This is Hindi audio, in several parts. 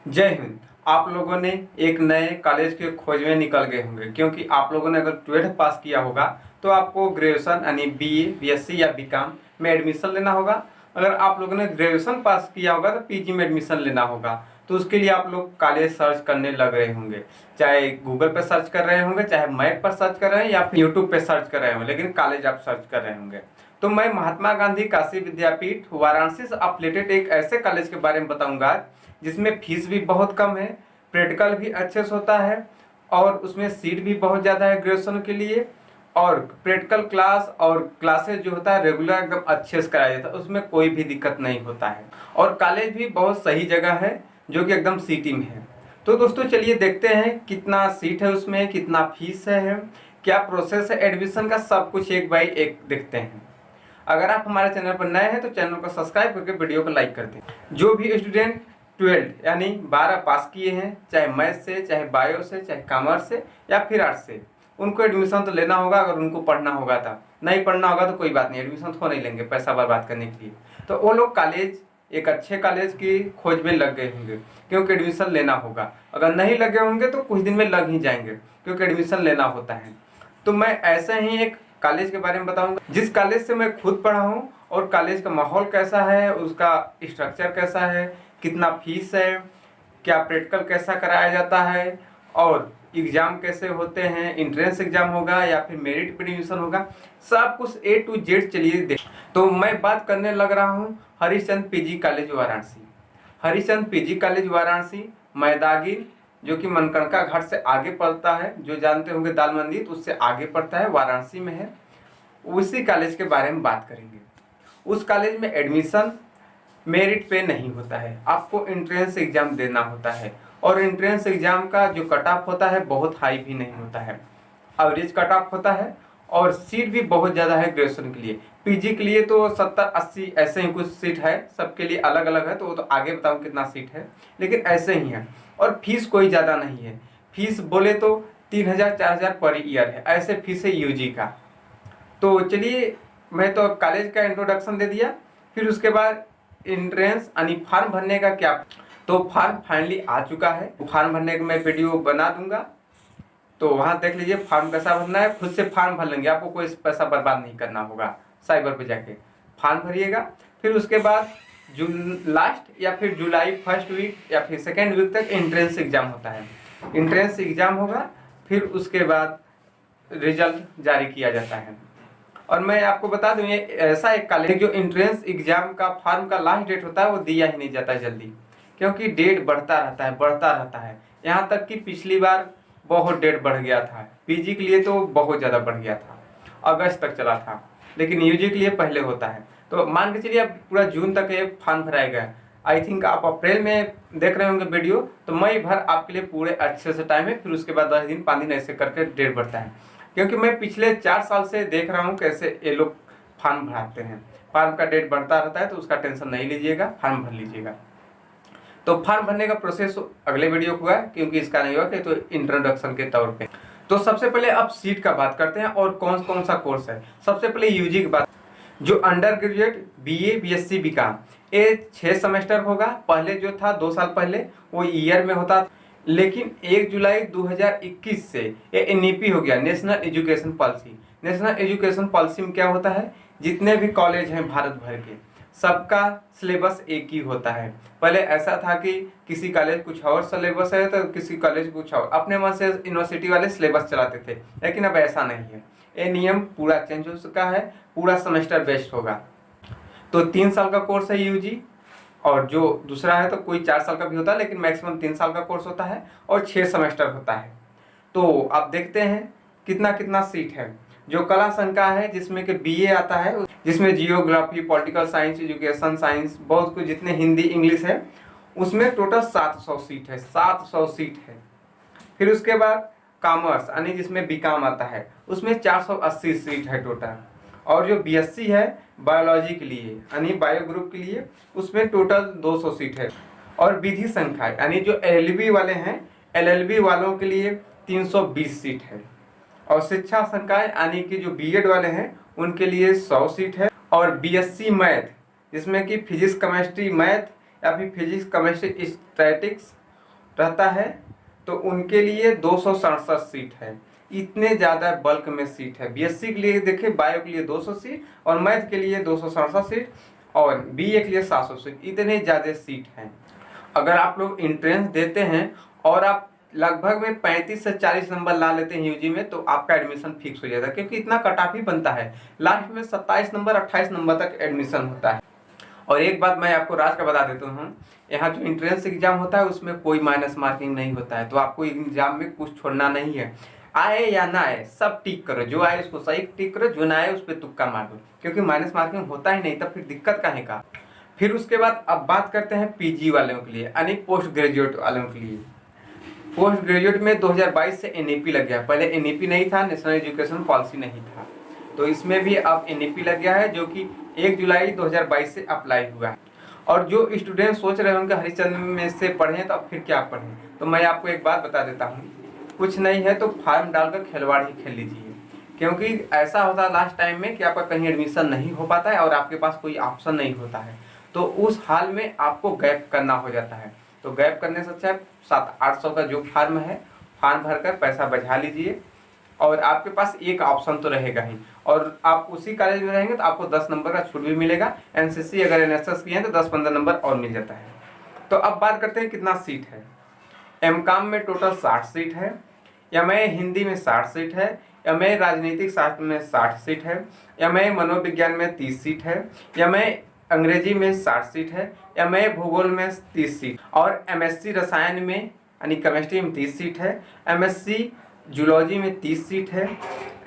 जय हिंद। आप लोगों ने एक नए कॉलेज के खोज में निकल गए होंगे, क्योंकि आप लोगों ने अगर 12th पास किया होगा तो आपको ग्रेजुएशन यानी बीए, बीएससी या बीकॉम में एडमिशन लेना होगा। अगर आप लोगों ने ग्रेजुएशन पास किया होगा तो पीजी में एडमिशन लेना होगा। तो उसके लिए आप लोग कॉलेज सर्च करने लग रहे होंगे, चाहे गूगल पे सर्च कर रहे होंगे, चाहे मैप पर सर्च कर रहे हैं या फिर यूट्यूब पे सर्च कर रहे होंगे, लेकिन कॉलेज आप सर्च कर रहे होंगे। तो मैं महात्मा गांधी काशी विद्यापीठ वाराणसी से अपलेटेड एक ऐसे कॉलेज के बारे में बताऊंगा जिसमें फीस भी बहुत कम है, प्रैक्टिकल भी अच्छे से होता है और उसमें सीट भी बहुत ज़्यादा है ग्रेजुएशन के लिए। और प्रैक्टिकल क्लास और क्लासेस जो होता है रेगुलर एकदम अच्छे से कराया जाता है, उसमें कोई भी दिक्कत नहीं होता है। और कॉलेज भी बहुत सही जगह है जो कि एकदम सिटी में है। तो दोस्तों चलिए देखते हैं कितना सीट है, उसमें कितना फीस है, क्या प्रोसेस है एडमिशन का, सब कुछ एक बाई एक देखते हैं। अगर आप हमारे चैनल पर नए हैं तो चैनल को सब्सक्राइब करके वीडियो को लाइक कर दें। जो भी स्टूडेंट 12 यानी 12 पास किए हैं, चाहे मैथ से, चाहे बायो से, चाहे कॉमर्स से या फिर आर्ट्स से, उनको एडमिशन तो लेना होगा। अगर उनको पढ़ना होगा था, नहीं पढ़ना होगा तो कोई बात नहीं, एडमिशन तो नहीं लेंगे पैसा बर्बाद करने के लिए। तो वो लोग कॉलेज, एक अच्छे कॉलेज की खोज में लग गए होंगे, क्योंकि एडमिशन लेना होगा। अगर नहीं लगे होंगे तो कुछ दिन में लग ही जाएंगे, क्योंकि एडमिशन लेना होता है। तो मैं ऐसे ही एक कॉलेज के बारे में बताऊंगा जिस कॉलेज से मैं खुद पढ़ा हूँ, और कॉलेज का माहौल कैसा है, उसका स्ट्रक्चर कैसा है, कितना फीस है, क्या प्रैक्टिकल कैसा कराया जाता है, और एग्ज़ाम कैसे होते हैं, इंट्रेंस एग्जाम होगा या फिर मेरिट पे एडमिशन होगा, सब कुछ A to Z चलिए देख। तो मैं बात करने लग रहा हूँ Harishchandra PG college Varanasi. Harishchandra PG college Varanasi Maidagir, जो कि मनकड़का घाट से आगे पड़ता है, जो जानते होंगे दाल मंदिर, उससे आगे पड़ता है, वाराणसी में है। उसी कॉलेज के बारे में बात करेंगे। उस कॉलेज में एडमिशन मेरिट पे नहीं होता है, आपको एंट्रेंस एग्जाम देना होता है। और एंट्रेंस एग्जाम का जो कट ऑफ होता है बहुत हाई भी नहीं होता है, एवरेज कट ऑफ होता है। और सीट भी बहुत ज़्यादा है ग्रेजुएशन के लिए। पीजी के लिए तो 70-80 ऐसे ही कुछ सीट है, सबके लिए अलग अलग है, तो वो तो आगे बताऊँ कितना सीट है, लेकिन ऐसे ही है। और फीस कोई ज़्यादा नहीं है, फीस बोले तो 3000-4000 पर ईयर है, ऐसे फीस है यूजी का। तो चलिए, मैं तो कॉलेज का इंट्रोडक्शन दे दिया, फिर उसके बाद एंट्रेंस यानी फॉर्म भरने का क्या। तो फॉर्म फाइनली आ चुका है, फॉर्म भरने का मैं वीडियो बना दूंगा, तो वहाँ देख लीजिए फॉर्म कैसा भरना है। खुद से फॉर्म भर लेंगे, आपको कोई पैसा बर्बाद नहीं करना होगा। साइबर पे जाके फॉर्म भरिएगा, फिर उसके बाद जून लास्ट या फिर जुलाई फर्स्ट वीक या फिर सेकेंड वीक तक एंट्रेंस एग्जाम होता है। एंट्रेंस एग्जाम होगा, फिर उसके बाद रिजल्ट जारी किया जाता है। और मैं आपको बता दूं, ये ऐसा एक कॉलेज जो एंट्रेंस एग्जाम का फॉर्म का लास्ट डेट होता है वो दिया ही नहीं जाता जल्दी, क्योंकि डेट बढ़ता रहता है बढ़ता रहता है। यहाँ तक कि पिछली बार बहुत डेट बढ़ गया था, पीजी के लिए तो बहुत ज़्यादा बढ़ गया था, अगस्त तक चला था, लेकिन यूजी के लिए पहले होता है। तो मान के चलिए अब पूरा जून तक ये फॉर्म भराएगा। आई थिंक आप अप्रैल में देख रहे होंगे वीडियो, तो मई भर आपके लिए पूरे अच्छे से टाइम है। फिर उसके बाद 10 दिन 5 दिन ऐसे करके डेट बढ़ता है, क्योंकि मैं पिछले 4 साल से देख रहा हूँ कैसे ये लोग फॉर्म भराते हैं। फॉर्म का डेट बढ़ता रहता है, तो उसका टेंशन नहीं लीजिएगा, फॉर्म भर लीजिएगा। तो फॉर्म भरने का प्रोसेस अगले वीडियो को है, क्योंकि इसका नहीं हुआ कि तो इंट्रोडक्शन के तौर पे। तो सबसे पहले अब सीट का बात करते हैं और कौन कौन सा कोर्स है। सबसे पहले यूजी की बात, जो undergraduate BA, BSc, BCom, ये 6 सेमेस्टर होगा। पहले जो था 2 साल पहले वो ईयर में होता, लेकिन 1 जुलाई 2021 से ये एनईपी हो गया, national education policy. National education policy में क्या होता है, जितने भी कॉलेज हैं भारत भर के, सबका सिलेबस एक ही होता है। पहले ऐसा था कि किसी कॉलेज कुछ और सिलेबस है तो किसी कॉलेज कुछ और, अपने मन से यूनिवर्सिटी वाले सिलेबस चलाते थे, लेकिन अब ऐसा नहीं है। ये नियम पूरा चेंज हो चुका है, पूरा सेमेस्टर बेस्ड होगा। तो 3 साल का कोर्स है यूजी, और जो दूसरा है तो कोई 4 साल का भी होता है, लेकिन मैक्सिमम 3 साल का कोर्स होता है और 6 सेमेस्टर होता है। तो आप देखते हैं कितना कितना सीट है। जो कला संकाय है जिसमें कि बीए आता है, जिसमें geography, political science, education science, बहुत कुछ, जितने हिंदी इंग्लिश है, उसमें टोटल 700 सीट है, 700 सीट है। फिर उसके बाद कॉमर्स यानी जिसमें बीकॉम आता है, उसमें 480 सीट है टोटल। और जो बीएससी है बायोलॉजी के लिए यानी बायो ग्रुप के लिए, उसमें टोटल 200 सीट है। और विधि संकाय यानी जो एलएलबी वाले हैं, एलएलबी वालों के लिए 320 सीट है। और शिक्षा संकाय यानी कि जो बीएड वाले हैं उनके लिए 100 सीट है। और बीएससी मैथ, जिसमें कि फिजिक्स केमिस्ट्री मैथ या फिर फिजिक्स केमिस्ट्री स्टैटिक्स रहता है तो उनके लिए 267 सीट है। इतने ज़्यादा बल्क में सीट है। बीएससी के लिए देखिए, बायो के लिए 200 सीट और मैथ के लिए 267 सीट और बीए के लिए 700 सीट, इतने ज़्यादा सीट हैं। अगर आप लोग इंट्रेंस देते हैं और आप लगभग में 35 से 40 नंबर ला लेते हैं यूजी में, तो आपका एडमिशन फिक्स हो जाता है, क्योंकि इतना कट ऑफ ही बनता है। लास्ट में 27 नंबर 28 नंबर तक एडमिशन होता है। और एक बात मैं आपको राज का बता देता हूँ, यहाँ जो इंट्रेंस एग्जाम होता है उसमें कोई माइनस मार्किंग नहीं होता है, तो आपको एग्जाम में कुछ छोड़ना नहीं है। आए या ना आए सब टिक करो, जो आए उसको सही टिक करो, जो ना आए उस पर तुक्का मार दो, क्योंकि माइनस मार्किंग होता ही नहीं, तब फिर दिक्कत काहे का। फिर उसके बाद अब बात करते हैं पीजी वालों के लिए, यानी पोस्ट ग्रेजुएट वालों के लिए। पोस्ट ग्रेजुएट में 2022 से एनईपी लग गया। पहले एनईपी नहीं था, नेशनल एजुकेशन पॉलिसी नहीं था, तो इसमें भी अब एनईपी लग गया है, जो कि 1 जुलाई 2022 से अप्लाई हुआ है। और जो स्टूडेंट सोच रहे होंगे हरिश्चंद्र में से पढ़ें तो अब फिर क्या पढ़ें, तो मैं आपको एक बात बता देता हूँ, कुछ नहीं है तो फार्म डालकर खिलवाड़ ही खेल लीजिए। क्योंकि ऐसा होता है लास्ट टाइम में कि आपका कहीं एडमिशन नहीं हो पाता है और आपके पास कोई ऑप्शन नहीं होता है, तो उस हाल में आपको गैप करना हो जाता है। तो गैप करने से अच्छा 700-800 का जो फार्म है, फार्म भरकर पैसा बचा लीजिए और आपके पास एक ऑप्शन तो रहेगा ही। और आप उसी कॉलेज में रहेंगे तो आपको 10 नंबर का छूट भी मिलेगा। एनसीसी अगर एनएसएस की है तो 10-15 नंबर और मिल जाता है। तो अब बात करते हैं कितना सीट है। एमकॉम में टोटल 60 सीट है, एमए हिंदी में 60 सीट है, एमए राजनीतिक शास्त्र में 60 सीट है, एमए मनोविज्ञान में 30 सीट है, एमए अंग्रेजी में 60 सीट है, एमए भूगोल में 30 सीट और एमएससी रसायन में यानी केमिस्ट्री में 30 सीट है, एमएससी जूलॉजी में 30 सीट है,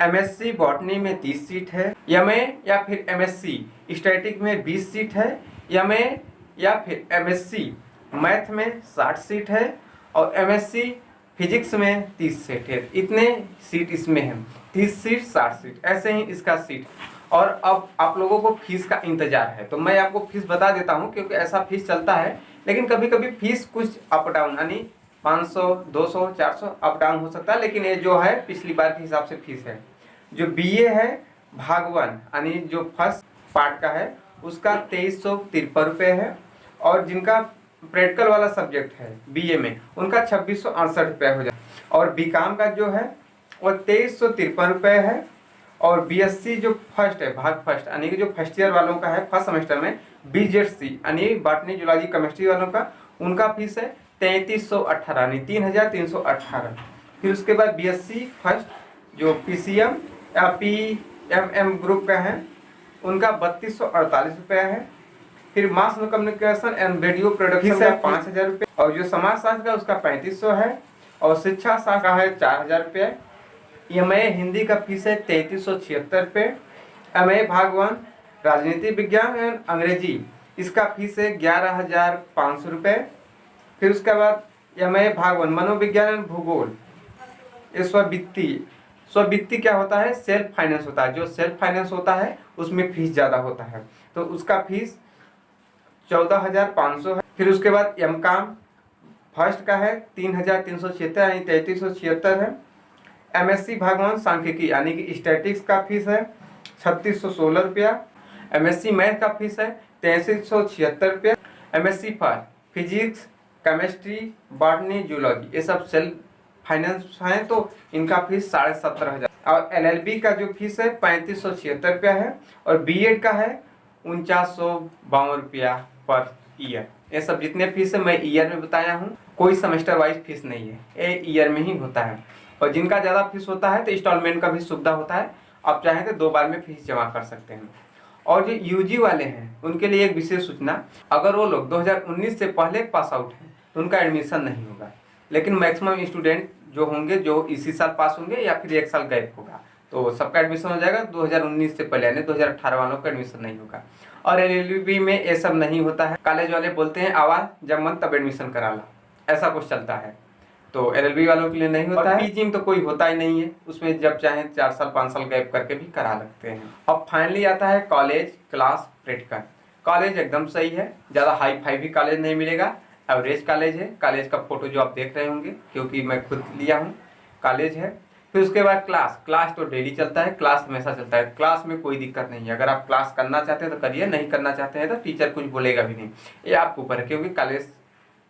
एमएससी बॉटनी में 30 सीट है, एमए या फिर एमएससी स्टैटिक में 20 सीट है, एमए या फिर एमएससी मैथ में 60 सीट है और एमएससी फिजिक्स में 30 सीट है। इतने सीट इसमें है, 30 सीट 60 सीट, ऐसे ही इसका सीट। और अब आप लोगों को फीस का इंतजार है, तो मैं आपको फीस बता देता हूँ, क्योंकि ऐसा फीस चलता है। लेकिन कभी कभी फीस कुछ अप डाउन, यानी 500, 200, 400 अप डाउन हो सकता है, लेकिन ये जो है पिछली बार के हिसाब से फीस है। जो बीए है भाग 1 यानी जो फर्स्ट पार्ट का है उसका 2353 रुपये है, और जिनका प्रैक्टिकल वाला सब्जेक्ट है बीए में उनका 2668 रुपये हो जाए। और बीकॉम का जो है वो 2353 रुपये है। और बीएससी जो फर्स्ट है भाग फर्स्ट यानी कि जो फर्स्ट ईयर वालों का है फर्स्ट सेमेस्टर में, बीजेडसी यानी बॉटनी जूलॉजी केमिस्ट्री वालों का, उनका फीस है 3318 यानी 3318। फिर उसके बाद बीएससी फर्स्ट जो पीसीएम या पीएमएम ग्रुप का है उनका 3248 रुपये है। फिर mass communication and video production का 5000 रुपये, और जो समाज शास्त्र का उसका 3500 है, और शिक्षा शास्त्र का है 4000 रुपये। एमए हिंदी का फीस है 3376 रुपये। एमए भाग 1 राजनीति विज्ञान एवं अंग्रेजी, इसका फीस है 11500 रुपये। फिर उसके बाद एमए भाग 1 मनोविज्ञान एवं भूगोल, ये स्ववित्ती क्या होता है, सेल्फ फाइनेंस होता है। जो सेल्फ फाइनेंस होता है उसमें फीस ज़्यादा होता है, तो उसका फीस 14500 है। फिर उसके बाद एमकॉम फर्स्ट का है 3376 यानी 3376 है। एमएससी भाग 1 सांख्यिकी यानी कि स्टैटिक्स का फीस है 3616 रुपया। एमएससी मैथ का फीस है 3376 रुपया। MSc for physics chemistry botany zoology, ये सब सेल्फ फाइनेंस हैं, तो इनका फीस 17,500। और एलएलबी का जो फीस है 3576 रुपया है, और बीएड का है 4952 रुपया पर ईयर। ये सब जितने फीस है मैं ईयर में बताया हूँ, कोई सेमेस्टर वाइज फीस नहीं है, ये ईयर में ही होता है। और जिनका ज़्यादा फीस होता है तो इंस्टॉलमेंट का भी सुविधा होता है, आप चाहें तो 2 बार में फीस जमा कर सकते हैं। और जो यूजी वाले हैं उनके लिए एक विशेष सूचना, अगर वो लोग 2019 से पहले पास आउट हैं तो उनका एडमिशन नहीं होगा। लेकिन मैक्सिमम स्टूडेंट जो होंगे जो इसी साल पास होंगे या फिर 1 साल गैप होगा, तो सबका एडमिशन हो जाएगा। 2019 से पहले यानी 2018 वालों का एडमिशन नहीं होगा। और एलएलबी में ये सब नहीं होता है। कॉलेज वाले बोलते हैं आवाज जब मन तब एडमिशन करा ला, ऐसा कुछ चलता है, तो एलएलबी वालों के लिए नहीं होता है। पीजी में तो कोई होता ही नहीं है, उसमें जब चाहें 4 साल 5 साल गैप करके भी करा लगते हैं। अब फाइनली आता है कॉलेज क्लास प्रैक्टिकल। कॉलेज एकदम सही है, ज़्यादा हाई फाई भी कॉलेज नहीं मिलेगा, एवरेज कॉलेज है। कॉलेज का फोटो जो आप देख रहे होंगे, क्योंकि मैं खुद लिया हूँ, कॉलेज है। फिर उसके बाद क्लास तो डेली चलता है, क्लास हमेशा चलता है, क्लास में कोई दिक्कत नहीं है। अगर आप क्लास करना चाहते हैं तो करिए, नहीं करना चाहते हैं तो टीचर कुछ बोलेगा भी नहीं, ये आपके ऊपर है, क्योंकि कॉलेज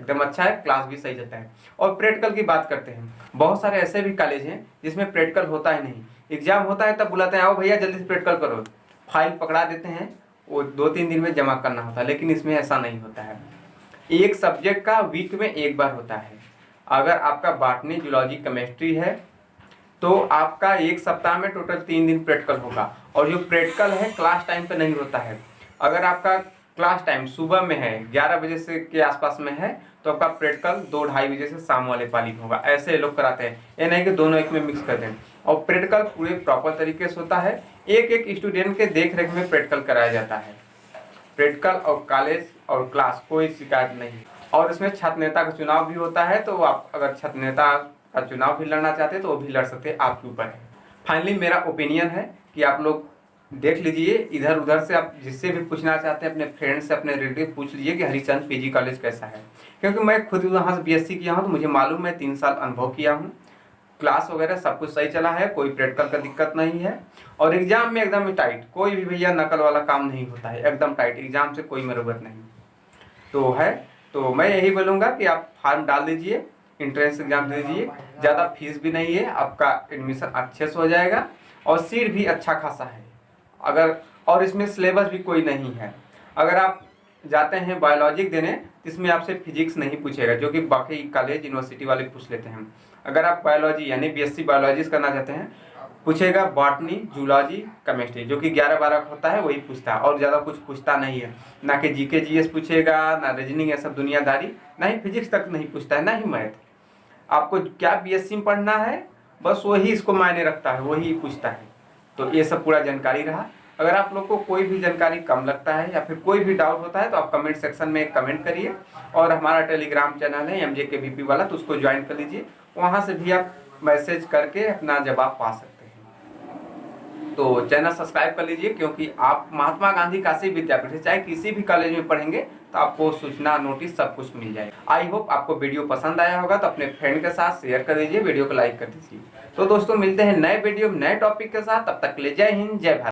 एकदम अच्छा है, क्लास भी सही चलता है। और प्रैक्टिकल की बात करते हैं, बहुत सारे ऐसे भी कॉलेज हैं जिसमें प्रैक्टिकल होता ही नहीं। एग्जाम होता है तब बुलाते हैं, आओ भैया जल्दी से प्रैक्टिकल करो, फाइल पकड़ा देते हैं, वो 2-3 दिन में जमा करना होता है। लेकिन इसमें ऐसा नहीं होता है, एक सब्जेक्ट का वीक में एक बार होता है। अगर आपका बॉटनी, जूलॉजी, केमिस्ट्री है तो आपका एक सप्ताह में टोटल 3 दिन प्रैक्टिकल होगा। और जो प्रैक्टिकल है क्लास टाइम पे नहीं होता है। अगर आपका क्लास टाइम सुबह में है 11 बजे से के आसपास में है तो आपका प्रैक्टिकल 2-2:30 बजे से शाम वाले पाली में होगा। ऐसे लोग कराते हैं, ये नहीं कि दोनों एक में मिक्स कर दें। और प्रैक्टिकल पूरे प्रॉपर तरीके से होता है, एक एक स्टूडेंट के देख रेख में प्रैक्टिकल कराया जाता है। प्रैक्टिकल और कॉलेज और क्लास कोई शिकायत नहीं। और इसमें छात्र नेता का चुनाव भी होता है, तो आप अगर छात्र नेता का चुनाव भी लड़ना चाहते हैं तो वो भी लड़ सकते हैं, आपके ऊपर है। फाइनली मेरा ओपिनियन है कि आप लोग देख लीजिए, इधर उधर से आप जिससे भी पूछना चाहते हैं, अपने फ्रेंड से, अपने रिलेटिव पूछ लीजिए कि हरिचंद पीजी कॉलेज कैसा है। क्योंकि मैं खुद वहाँ से बीएससी किया हूँ तो मुझे मालूम है, 3 साल अनुभव किया हूँ। क्लास वगैरह सब कुछ सही चला है, कोई प्रैक्टिकल का दिक्कत नहीं है। और एग्जाम में एकदम टाइट, कोई भी भैया नकल वाला काम नहीं होता है, एकदम टाइट, एग्जाम से कोई मरोबत नहीं तो है। तो मैं यही बोलूँगा कि आप फॉर्म डाल दीजिए, इंट्रेंस एग्जाम दे दीजिए, ज़्यादा फीस भी नहीं है, आपका एडमिशन अच्छे से हो जाएगा और सीट भी अच्छा खासा है। अगर और इसमें सिलेबस भी कोई नहीं है। अगर आप जाते हैं बायोलॉजी देने, इसमें आपसे फिजिक्स नहीं पूछेगा, जो कि बाकी कॉलेज यूनिवर्सिटी वाले पूछ लेते हैं। अगर आप बायोलॉजी यानी बीएससी बायोलॉजी करना चाहते हैं, पूछेगा बॉटनी, जूलॉजी, केमिस्ट्री, जो कि 11-12 होता है, वही पूछता है और ज़्यादा कुछ पूछता नहीं है। ना कि जीके जीएस पूछेगा, ना रीजनिंग, ये सब दुनियादारी, ना ही फिजिक्स तक नहीं पूछता है, ना ही मैथ। आपको क्या बीएससी में पढ़ना है बस वही इसको मायने रखता है, वही पूछता है। तो ये सब पूरा जानकारी रहा। अगर आप लोग को कोई भी जानकारी कम लगता है या फिर कोई भी डाउट होता है तो आप कमेंट सेक्शन में एक कमेंट करिए। और हमारा टेलीग्राम चैनल है MJKVP वाला, तो उसको ज्वाइन कर लीजिए, वहाँ से भी आप मैसेज करके अपना जवाब पा सकते हैं। तो चैनल सब्सक्राइब कर लीजिए, क्योंकि आप महात्मा गांधी काशी विद्यापीठ से चाहे किसी भी कॉलेज में पढ़ेंगे तो आपको सूचना, नोटिस सब कुछ मिल जाएगा। आई होप आपको वीडियो पसंद आया होगा, तो अपने फ्रेंड के साथ शेयर कर दीजिए, वीडियो को लाइक कर दीजिए। तो दोस्तों मिलते हैं नए वीडियो नए टॉपिक के साथ, तब तक ले जय हिंद, जय भारत।